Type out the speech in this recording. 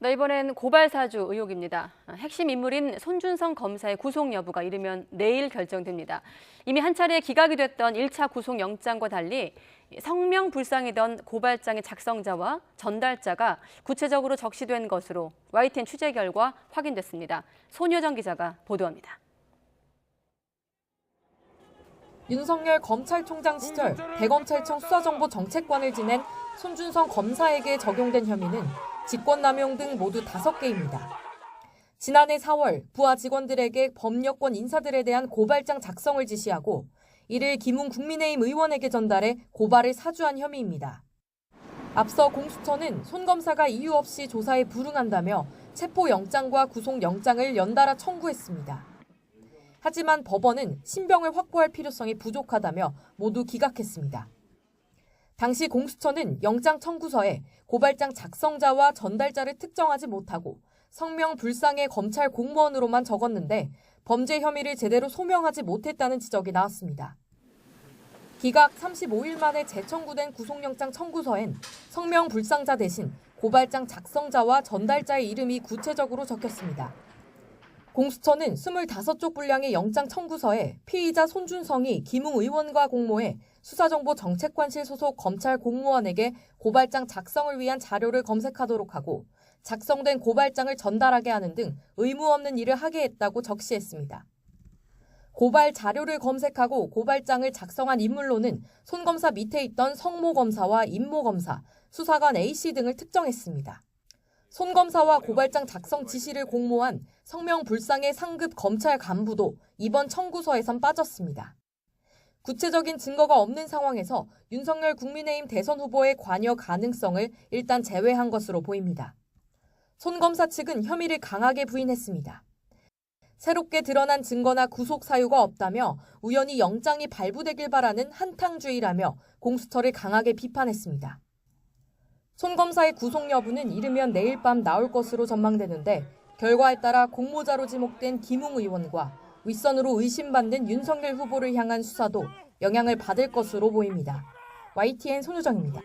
네, 이번엔 고발사주 의혹입니다. 핵심 인물인 손준성 검사의 구속 여부가 이르면 내일 결정됩니다. 이미 한 차례 기각이 됐던 1차 구속영장과 달리 성명 불상이던 고발장의 작성자와 전달자가 구체적으로 적시된 것으로 YTN 취재 결과 확인됐습니다. 손효정 기자가 보도합니다. 윤석열 검찰총장 시절 대검찰청 수사정보정책관을 지낸 손준성 검사에게 적용된 혐의는 직권남용 등 모두 5개입니다. 지난해 4월 부하 직원들에게 범여권 인사들에 대한 고발장 작성을 지시하고 이를 김웅 국민의힘 의원에게 전달해 고발을 사주한 혐의입니다. 앞서 공수처는 손 검사가 이유 없이 조사에 불응한다며 체포영장과 구속영장을 연달아 청구했습니다. 하지만 법원은 신병을 확보할 필요성이 부족하다며 모두 기각했습니다. 당시 공수처는 영장 청구서에 고발장 작성자와 전달자를 특정하지 못하고 성명 불상의 검찰 공무원으로만 적었는데 범죄 혐의를 제대로 소명하지 못했다는 지적이 나왔습니다. 기각 35일 만에 재청구된 구속영장 청구서엔 성명 불상자 대신 고발장 작성자와 전달자의 이름이 구체적으로 적혔습니다. 공수처는 25쪽 분량의 영장 청구서에 피의자 손준성이 김웅 의원과 공모해 수사정보정책관실 소속 검찰 공무원에게 고발장 작성을 위한 자료를 검색하도록 하고 작성된 고발장을 전달하게 하는 등 의무 없는 일을 하게 했다고 적시했습니다. 고발 자료를 검색하고 고발장을 작성한 인물로는 손 검사 밑에 있던 성모 검사와 임모 검사, 수사관 A씨 등을 특정했습니다. 손 검사와 고발장 작성 지시를 공모한 성명 불상의 상급 검찰 간부도 이번 청구서에선 빠졌습니다. 구체적인 증거가 없는 상황에서 윤석열 국민의힘 대선 후보의 관여 가능성을 일단 제외한 것으로 보입니다. 손 검사 측은 혐의를 강하게 부인했습니다. 새롭게 드러난 증거나 구속 사유가 없다며 우연히 영장이 발부되길 바라는 한탕주의라며 공수처를 강하게 비판했습니다. 손 검사의 구속 여부는 이르면 내일 밤 나올 것으로 전망되는데 결과에 따라 공모자로 지목된 김웅 의원과 윗선으로 의심받는 윤석열 후보를 향한 수사도 영향을 받을 것으로 보입니다. YTN 손효정입니다.